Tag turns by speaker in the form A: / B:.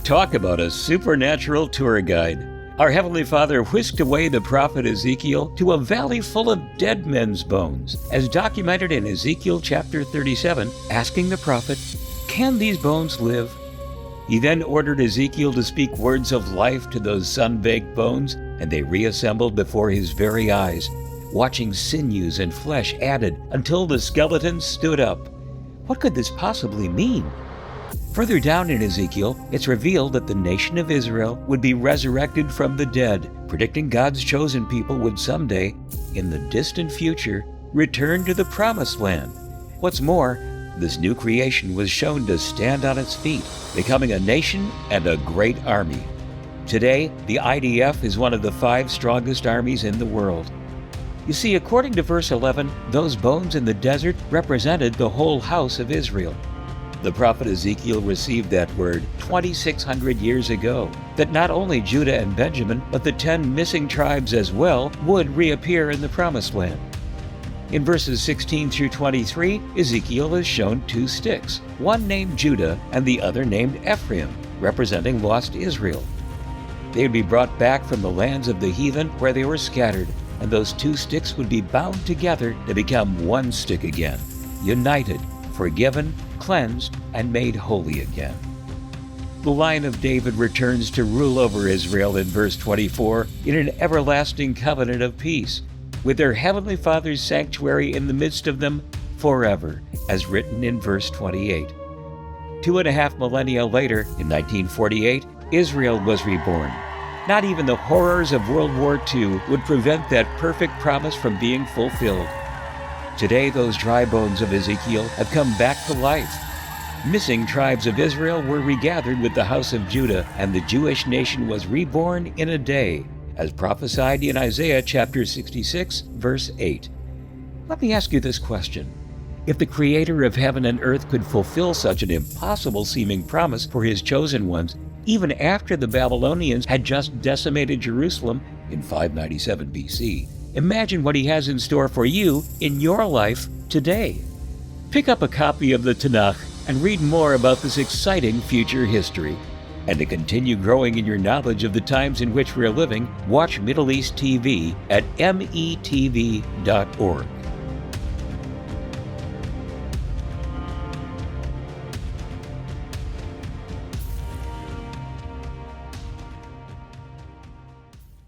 A: Talk about a supernatural tour guide. Our Heavenly Father whisked away the prophet Ezekiel to a valley full of dead men's bones, as documented in Ezekiel chapter 37, asking the prophet, "Can these bones live?" He then ordered Ezekiel to speak words of life to those sunbaked bones, and they reassembled before his very eyes, watching sinews and flesh added until the skeletons stood up. What could this possibly mean? Further down in Ezekiel, it's revealed that the nation of Israel would be resurrected from the dead, predicting God's chosen people would someday, in the distant future, return to the Promised Land. What's more, this new creation was shown to stand on its feet, becoming a nation and a great army. Today, the IDF is one of the 5 strongest armies in the world. You see, according to verse 11, those bones in the desert represented the whole house of Israel. The prophet Ezekiel received that word 2,600 years ago, that not only Judah and Benjamin, but the 10 missing tribes as well would reappear in the Promised Land. In verses 16 through 23, Ezekiel is shown 2 sticks, one named Judah and the other named Ephraim, representing lost Israel. They would be brought back from the lands of the heathen where they were scattered, and those 2 sticks would be bound together to become one stick again, united, forgiven, cleansed, and made holy again. The line of David returns to rule over Israel in verse 24 in an everlasting covenant of peace, with their heavenly Father's sanctuary in the midst of them forever, as written in verse 28. 2.5 millennia later, in 1948, Israel was reborn. Not even the horrors of World War II would prevent that perfect promise from being fulfilled. Today, those dry bones of Ezekiel have come back to life. Missing tribes of Israel were regathered with the house of Judah, and the Jewish nation was reborn in a day, as prophesied in Isaiah chapter 66, verse 8. Let me ask you this question. If the Creator of heaven and earth could fulfill such an impossible-seeming promise for His chosen ones, even after the Babylonians had just decimated Jerusalem in 597 BC, imagine what He has in store for you in your life today. Pick up a copy of the Tanakh and read more about this exciting future history. And to continue growing in your knowledge of the times in which we're living, watch Middle East TV at metv.org.